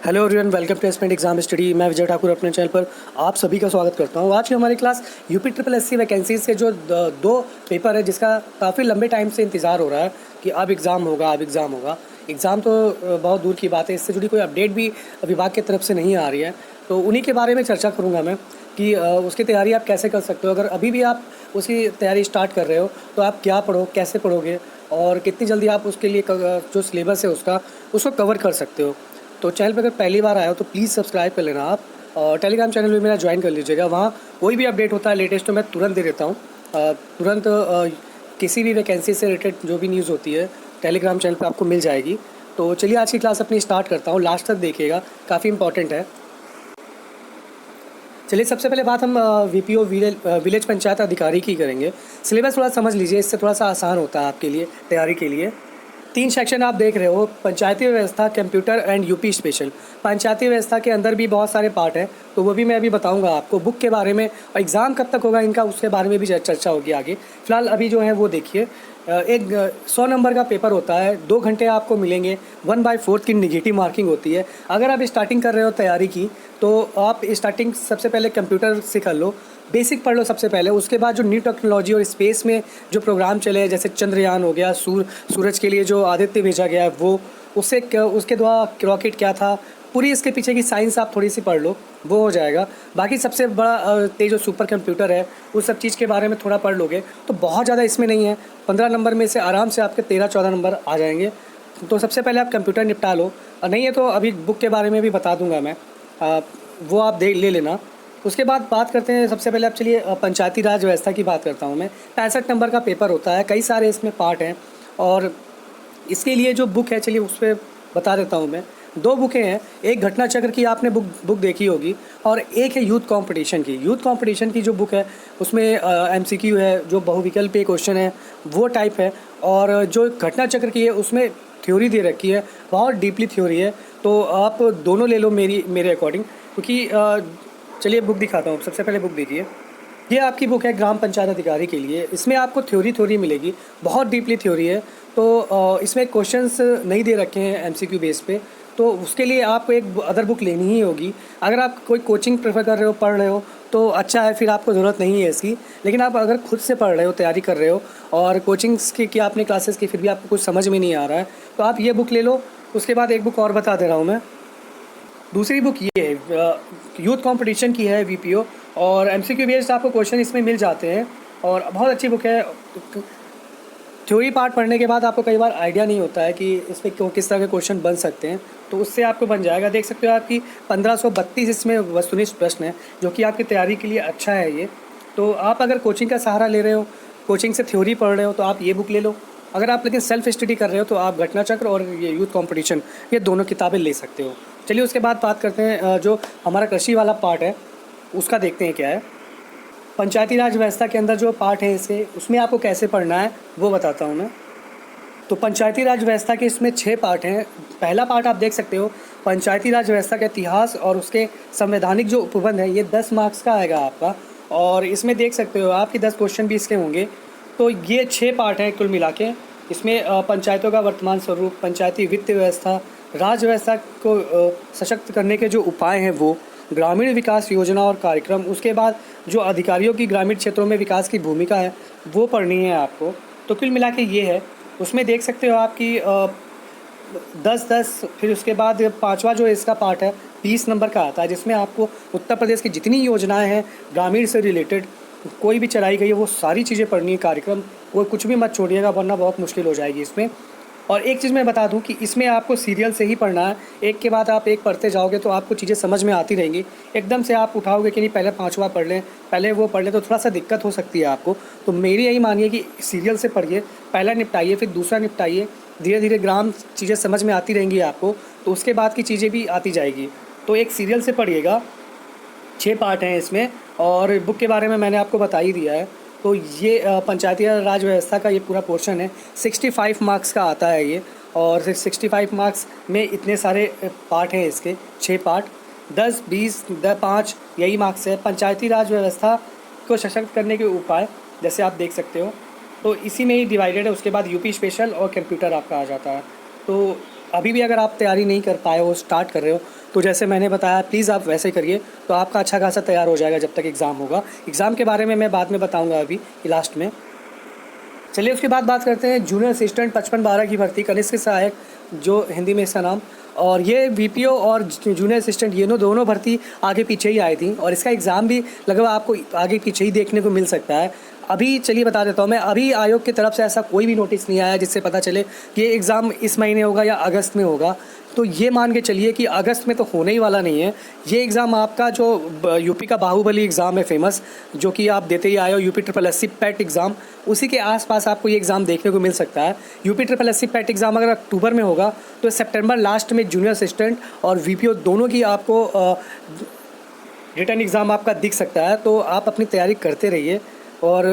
Hello everyone, welcome to aspirant exam study. मैं विजय ठाकुर अपने channel पर आप सभी का स्वागत करता हूं। आज की हमारी class UP triple SC vacancies के जो दो पेपर है जिसका काफ़ी लंबे टाइम से इंतज़ार हो रहा है कि अब एग्ज़ाम होगा, अब एग्ज़ाम होगा। एग्ज़ाम तो बहुत दूर की बात है, इससे जुड़ी कोई अपडेट भी विभाग की तरफ से नहीं आ रही है। तो उन्हीं के बारे में चर्चा करूँगा मैं कि उसकी तैयारी आप कैसे कर सकते हो। अगर अभी भी आप उसकी तैयारी स्टार्ट कर रहे हो तो आप क्या पढ़ो, कैसे पढ़ोगे और कितनी जल्दी आप उसके लिए जो सिलेबस है उसको कवर कर सकते हो। तो चैनल पर अगर पहली बार आए हो तो प्लीज़ सब्सक्राइब कर लेना आप, और टेलीग्राम चैनल भी मेरा ज्वाइन कर लीजिएगा। वहाँ कोई भी अपडेट होता है लेटेस्ट तो मैं तुरंत दे देता हूँ। तुरंत किसी भी वैकेंसी से रिलेटेड जो भी न्यूज़ होती है टेलीग्राम चैनल पर आपको मिल जाएगी। तो चलिए आज की क्लास अपनी स्टार्ट करता हूँ, लास्ट तक देखिएगा, काफ़ी इंपॉर्टेंट है। चलिए सबसे पहले बात हम वीपीओ विलेज पंचायत अधिकारी की करेंगे। सिलेबस थोड़ा समझ लीजिए, इससे थोड़ा सा आसान होता है आपके लिए तैयारी के लिए। 3 सेक्शन आप देख रहे हो, पंचायती व्यवस्था, कंप्यूटर एंड यूपी स्पेशल। पंचायती व्यवस्था के अंदर भी बहुत सारे पार्ट हैं, तो वो भी मैं अभी बताऊंगा आपको बुक के बारे में, और एग्ज़ाम कब तक होगा इनका उसके बारे में भी चर्चा होगी आगे। फिलहाल अभी जो है वो देखिए, एक 100 नंबर का पेपर होता है, 2 घंटे आपको मिलेंगे। 1/4 की निगेटिव मार्किंग होती है। अगर आप स्टार्टिंग कर रहे हो तैयारी की तो आप स्टार्टिंग सबसे पहले कंप्यूटर से कर लो, बेसिक पढ़ लो सबसे पहले। उसके बाद जो न्यू टेक्नोलॉजी और स्पेस में जो प्रोग्राम चले हैं, जैसे चंद्रयान हो गया, सूरज के लिए जो आदित्य भेजा गया है वो, उसके द्वारा रॉकेट क्या था, पूरी इसके पीछे की साइंस आप थोड़ी सी पढ़ लो, वो हो जाएगा। बाकी सबसे बड़ा तेज जो सुपर कंप्यूटर है उस सब चीज़ के बारे में थोड़ा पढ़ लोगे तो बहुत ज़्यादा इसमें नहीं है। 15 नंबर में से आराम से आपके 13-14 नंबर आ जाएंगे। तो सबसे पहले आप कंप्यूटर निपटा लो, और नहीं है तो अभी बुक के बारे में भी बता दूंगा मैं, वो आप ले लेना। उसके बाद बात करते हैं, सबसे पहले आप चलिए पंचायती राज व्यवस्था की बात करता हूँ मैं। 65 नंबर का पेपर होता है, कई सारे इसमें पार्ट हैं, और इसके लिए जो बुक है चलिए उस पर बता देता हूँ मैं। 2 बुकें हैं, एक घटना चक्र की आपने बुक देखी होगी, और एक है यूथ कंपटीशन की। यूथ कंपटीशन की जो बुक है उसमें एमसीक्यू है, जो बहुविकल्पीय क्वेश्चन है वो टाइप है, और जो घटना चक्र की है उसमें थ्योरी दे रखी है, बहुत डीपली थ्योरी है। तो आप दोनों ले लो मेरे अकॉर्डिंग, क्योंकि चलिए बुक दिखाता हूँ। सबसे पहले बुक देखिए, ये आपकी बुक है ग्राम पंचायत अधिकारी के लिए। इसमें आपको थ्योरी मिलेगी, बहुत डीपली थ्योरी है। तो इसमें क्वेश्चंस नहीं दे रखे हैं एमसीक्यू बेस पे, तो उसके लिए आपको एक अदर बुक लेनी ही होगी। अगर आप कोई कोचिंग प्रेफर कर रहे हो, पढ़ रहे हो तो अच्छा है, फिर आपको ज़रूरत नहीं है इसकी। लेकिन आप अगर खुद से पढ़ रहे हो, तैयारी कर रहे हो, और कोचिंग्स की आपने क्लासेस की, फिर भी आपको कुछ समझ में नहीं आ रहा है, तो आप ये बुक ले लो। उसके बाद एक बुक और बता दे रहा हूँ मैं। दूसरी बुक ये है, यूथ कंपटीशन की है, वीपीओ, और एमसीक्यू बेस्ड आपको क्वेश्चन इसमें मिल जाते हैं, और बहुत अच्छी बुक है। थ्योरी पार्ट पढ़ने के बाद आपको कई बार आइडिया नहीं होता है कि इस पर किस तरह के क्वेश्चन बन सकते हैं, तो उससे आपको बन जाएगा। देख सकते हो आपकी 1532 इसमें वस्तुनिष्ठ प्रश्न है, जो कि आपकी तैयारी के लिए अच्छा है ये। तो आप अगर कोचिंग का सहारा ले रहे हो, कोचिंग से थ्योरी पढ़ रहे हो, तो आप ये बुक ले लो। अगर आप लेकिन सेल्फ स्टडी कर रहे हो तो आप घटना चक्र और ये यूथ कंपटीशन, ये दोनों किताबें ले सकते हो। चलिए उसके बाद बात करते हैं, जो हमारा कृषि वाला पार्ट है उसका देखते हैं क्या है। पंचायती राज व्यवस्था के अंदर जो पार्ट है इसके, उसमें आपको कैसे पढ़ना है वो बताता हूँ मैं। तो पंचायती राज व्यवस्था के इसमें 6 पार्ट हैं। पहला पार्ट आप देख सकते हो, पंचायती राज व्यवस्था का इतिहास और उसके संवैधानिक जो उपबंध है, ये 10 मार्क्स का आएगा आपका, और इसमें देख सकते हो आपकी 10 क्वेश्चन भी इसके होंगे। तो ये 6 पार्ट हैं कुल मिला के। इसमें पंचायतों का वर्तमान स्वरूप, पंचायती वित्त व्यवस्था, राज व्यवस्था को सशक्त करने के जो उपाय हैं वो, ग्रामीण विकास योजना और कार्यक्रम, उसके बाद जो अधिकारियों की ग्रामीण क्षेत्रों में विकास की भूमिका है वो पढ़नी है आपको। तो कुल मिला के ये है। उसमें देख सकते हो आपकी 10-10, फिर उसके बाद 5वां जो इसका पार्ट है 20 नंबर का आता है, जिसमें आपको उत्तर प्रदेश की जितनी योजनाएं हैं ग्रामीण से रिलेटेड कोई भी चलाई गई है वो सारी चीज़ें पढ़नी है, कार्यक्रम वो कुछ भी मत छोड़िएगा, वरना बहुत मुश्किल हो जाएगी इसमें। और एक चीज़ मैं बता दूं कि इसमें आपको सीरियल से ही पढ़ना है, एक के बाद आप एक पढ़ते जाओगे तो आपको चीज़ें समझ में आती रहेंगी। एकदम से आप उठाओगे कि नहीं पहले 5वां पढ़ लें, पहले वो पढ़ लें, तो थोड़ा सा दिक्कत हो सकती है आपको। तो मेरी यही मानिए कि सीरियल से पढ़िए, पहला निपटाइए फिर दूसरा निपटाइए, धीरे धीरे ग्राम चीज़ें समझ में आती रहेंगी आपको, तो उसके बाद की चीज़ें भी आती जाएगी। तो एक सीरियल से पढ़िएगा, 6 पार्ट हैं इसमें, और बुक के बारे में मैंने आपको बता ही दिया है। तो ये पंचायती राज व्यवस्था का ये पूरा पोर्शन है, 65 मार्क्स का आता है ये, और 65 मार्क्स में इतने सारे पार्ट हैं इसके, 6 पार्ट, 10, 20, 5 यही मार्क्स है। पंचायती राज व्यवस्था को सशक्त करने के उपाय जैसे आप देख सकते हो, तो इसी में ही डिवाइडेड है। उसके बाद यूपी स्पेशल और कंप्यूटर आपका आ जाता है। तो अभी भी अगर आप तैयारी नहीं कर पाए हो, स्टार्ट कर रहे हो, तो जैसे मैंने बताया प्लीज़ आप वैसे करिए, तो आपका अच्छा खासा तैयार हो जाएगा जब तक एग्ज़ाम होगा। एग्ज़ाम के बारे में मैं बाद में बताऊँगा अभी लास्ट में। चलिए उसके बाद बात करते हैं जूनियर असिस्टेंट 55-12 की भर्ती, कनिष्ठ सहायक जो हिंदी में इसका नाम। और ये वीपीओ और जूनियर असिस्टेंट ये दोनों भर्ती आगे पीछे ही आई थी, और इसका एग्ज़ाम भी लगभग आपको आगे पीछे ही देखने को मिल सकता है। अभी चलिए बता देता हूँ मैं, अभी आयोग की तरफ से ऐसा कोई भी नोटिस नहीं आया जिससे पता चले कि ये एग्ज़ाम इस महीने होगा या अगस्त में होगा। तो ये मान के चलिए कि अगस्त में तो होने ही वाला नहीं है। ये एग्ज़ाम आपका जो यूपी का बाहुबली एग्ज़ाम है फेमस, जो कि आप देते ही आए हो, UP triple S C PET exam, उसी के आसपास आपको ये एग्ज़ाम देखने को मिल सकता है। UP triple S C PET exam अगर अक्टूबर में होगा तो सितंबर लास्ट में जूनियर असिस्टेंट और वीपीओ दोनों की आपको रिटर्न एग्ज़ाम आपका दिख सकता है। तो आप अपनी तैयारी करते रहिए, और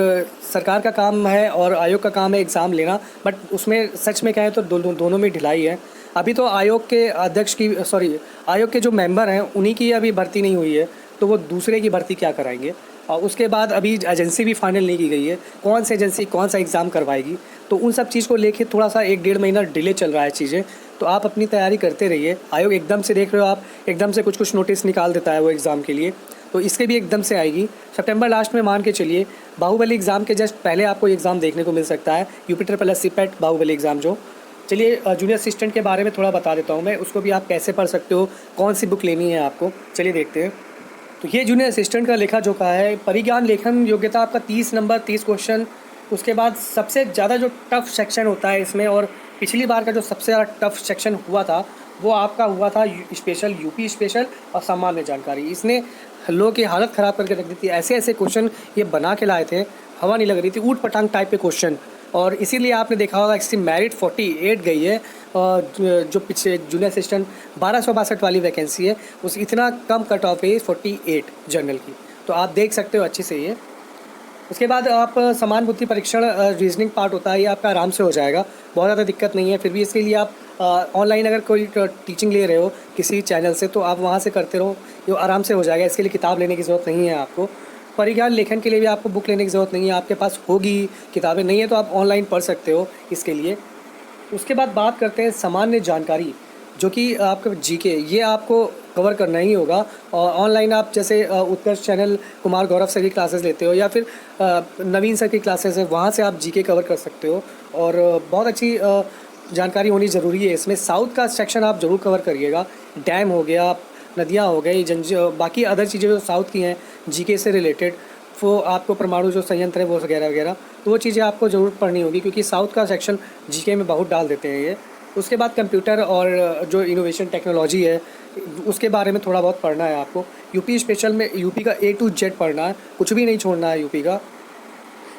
सरकार का काम है और आयोग का काम है एग्ज़ाम लेना, बट उसमें सच में कहें तो दोनों में ढिलाई है। अभी तो आयोग के अध्यक्ष की आयोग के जो मेंबर हैं उन्हीं की अभी भर्ती नहीं हुई है, तो वो दूसरे की भर्ती क्या कराएंगे। और उसके बाद अभी एजेंसी भी फाइनल नहीं की गई है, कौन सी एजेंसी कौन सा एग्ज़ाम करवाएगी, तो उन सब चीज़ को लेके थोड़ा सा 1-1.5 महीना डिले चल रहा है चीज़ें। तो आप अपनी तैयारी करते रहिए। आयोग एकदम से देख रहे हो आप, एकदम से कुछ नोटिस निकाल देता है वो एग्ज़ाम के लिए, तो इसके भी एकदम से आएगी सितंबर लास्ट में। मान के चलिए बाहुबली एग्ज़ाम के जस्ट पहले आपको एग्ज़ाम देखने को मिल सकता है, UP triple S C PET Bahubali exam जो। चलिए जूनियर असिस्टेंट के बारे में थोड़ा बता देता हूँ मैं, उसको भी आप कैसे पढ़ सकते हो, कौन सी बुक लेनी है आपको, चलिए देखते हैं। तो ये जूनियर असिस्टेंट का लेखा जोखा है। परिज्ञान लेखन योग्यता आपका 30 नंबर 30 क्वेश्चन। उसके बाद सबसे ज़्यादा जो टफ सेक्शन होता है इसमें, और पिछली बार का जो सबसे ज़्यादा टफ सेक्शन हुआ था वो आपका हुआ था स्पेशल, यूपी स्पेशल और सामान्य जानकारी। इसने लोगों की हालत ख़राब करके रख दी थी। ऐसे ऐसे क्वेश्चन ये बना के लाए थे, हवा नहीं लग रही थी, ऊट पटांग टाइप के क्वेश्चन। और इसीलिए आपने देखा होगा इसकी मेरिट 48 गई है, जो पीछे जूनियर असिस्टेंट 1262 वाली वैकेंसी है उस इतना कम कट ऑफ है 48 जनरल की। तो आप देख सकते हो अच्छे से ये। उसके बाद आप समान बुद्धि परीक्षण रीजनिंग पार्ट होता है, ये आपका आराम से हो जाएगा, बहुत ज़्यादा दिक्कत नहीं है। फिर भी इसके लिए आप ऑनलाइन अगर कोई टीचिंग ले रहे हो किसी चैनल से, तो आप वहाँ से करते रहो, ये आराम से हो जाएगा। इसके लिए किताब लेने की ज़रूरत नहीं है आपको। परिज्ञान लेखन के लिए भी आपको बुक लेने की ज़रूरत नहीं है, आपके पास होगी, किताबें नहीं है तो आप ऑनलाइन पढ़ सकते हो इसके लिए। उसके बाद बात करते हैं सामान्य जानकारी, जो कि आपका जीके, ये आपको कवर करना ही होगा। और ऑनलाइन आप जैसे उत्कर्ष चैनल कुमार गौरव सर की क्लासेस लेते हो, या फिर नवीन सर की क्लासेस है, वहाँ से आप जीके कवर कर सकते हो। और बहुत अच्छी जानकारी होनी ज़रूरी है इसमें। साउथ का सेक्शन आप ज़रूर कवर करिएगा, डैम हो गया, नदियाँ हो गई, बाकी अदर चीज़ें जो साउथ की हैं जीके से रिलेटेड, वो आपको परमाणु जो संयंत्र है वो वगैरह वगैरह, तो वो चीज़ें आपको ज़रूर पढ़नी होगी, क्योंकि साउथ का सेक्शन जीके में बहुत डाल देते हैं ये। उसके बाद कंप्यूटर और जो इनोवेशन टेक्नोलॉजी है उसके बारे में थोड़ा बहुत पढ़ना है आपको। यूपी स्पेशल में यूपी का A to Z पढ़ना है, कुछ भी नहीं छोड़ना है यूपी का।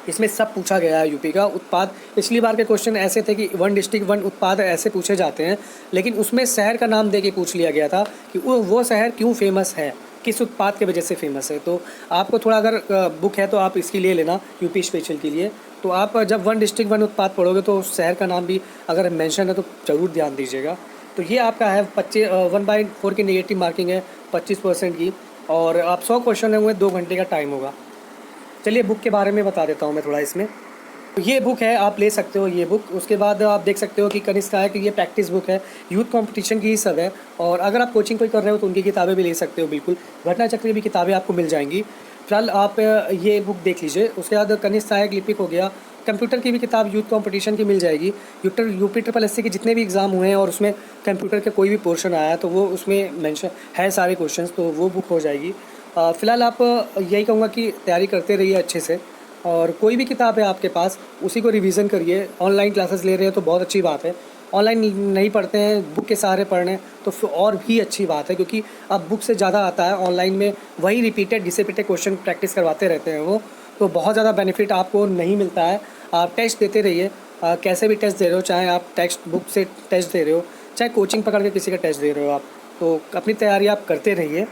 इसमें सब पूछा गया है यूपी का। उत्पाद, पिछली बार के क्वेश्चन ऐसे थे कि 1 डिस्ट्रिक्ट 1 उत्पाद ऐसे पूछे जाते हैं, लेकिन उसमें शहर का नाम दे के पूछ लिया गया था कि वो शहर क्यों फेमस है, किस उत्पाद की वजह से फेमस है। तो आपको थोड़ा, अगर बुक है तो आप इसकी ले लेना यूपी स्पेशल के लिए। तो आप जब 1 डिस्ट्रिक्ट 1 उत्पाद पढ़ोगे तो शहर का नाम भी अगर मेंशन है तो ज़रूर ध्यान दीजिएगा। तो ये आपका है 1/4 की नेगेटिव मार्किंग है 25% की, और आप 100 क्वेश्चन होंगे, 2 घंटे का टाइम होगा। चलिए बुक के बारे में बता देता हूँ मैं थोड़ा इसमें। तो ये बुक है, आप ले सकते हो ये बुक। उसके बाद आप देख सकते हो कि कनिष्ठ है कि ये प्रैक्टिस बुक है, यूथ कंपटीशन की ही सब है। और अगर आप कोचिंग कोई कर रहे हो तो उनकी किताबें भी ले सकते हो, बिल्कुल। घटना चक्र की भी किताबें आपको मिल जाएंगी। फिलहाल आप ये बुक देख लीजिए। उसके बाद कनिष्ठ सहायक लिपिक हो गया, कंप्यूटर की भी किताब यूथ कंपटीशन की मिल जाएगी। यूपी ट्रिपल एस सी के जितने भी एग्ज़ाम हुए हैं और उसमें कंप्यूटर के कोई भी पोर्शन आया तो वो उसमें मेंशन है सारे क्वेश्चंस, तो वो बुक हो जाएगी। फ़िलहाल आप यही कहूँगा कि तैयारी करते रहिए अच्छे से, और कोई भी किताब है आपके पास उसी को रिवीजन करिए। ऑनलाइन क्लासेस ले रहे हैं तो बहुत अच्छी बात है, ऑनलाइन नहीं पढ़ते हैं, बुक के सहारे पढ़ रहे हैं तो फिर और भी अच्छी बात है, क्योंकि अब बुक से ज़्यादा आता है। ऑनलाइन में वही रिपीटेड क्वेश्चन प्रैक्टिस करवाते रहते हैं वो, तो बहुत ज़्यादा बेनिफिट आपको नहीं मिलता है। आप टेस्ट देते रहिए, कैसे भी टेस्ट दे रहे हो, चाहे आप टेक्स्ट बुक से टेस्ट दे रहे हो, चाहे कोचिंग पकड़ के किसी का टेस्ट दे रहे हो आप, तो अपनी तैयारी आप करते रहिए,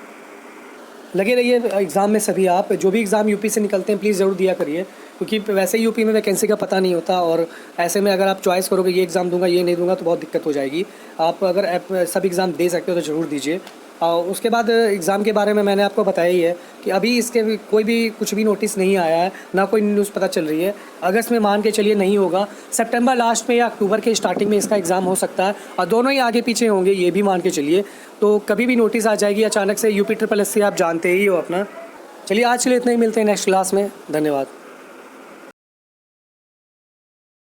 लगे रहिए एग्ज़ाम में। सभी आप जो भी एग्ज़ाम यूपी से निकलते हैं प्लीज़ ज़रूर दिया करिए, क्योंकि वैसे ही यूपी में वैकेंसी का पता नहीं होता, और ऐसे में अगर आप चॉइस करोगे ये एग्ज़ाम दूंगा ये नहीं दूंगा तो बहुत दिक्कत हो जाएगी। आप अगर सब एग्ज़ाम दे सकते हो तो ज़रूर दीजिए। उसके बाद एग्ज़ाम के बारे में मैंने आपको बताया ही है कि अभी इसके कोई भी कुछ भी नोटिस नहीं आया है, ना कोई न्यूज़ पता चल रही है। अगस्त में मान के चलिए नहीं होगा, सितंबर लास्ट में या अक्टूबर के स्टार्टिंग में इसका एग्ज़ाम हो सकता है और दोनों ही आगे पीछे होंगे, ये भी मान के चलिए। तो कभी भी नोटिस आ जाएगी अचानक से। UP SSC आप जानते ही हो अपना। चलिए आज के लिए इतना ही, मिलते हैं नेक्स्ट क्लास में। धन्यवाद।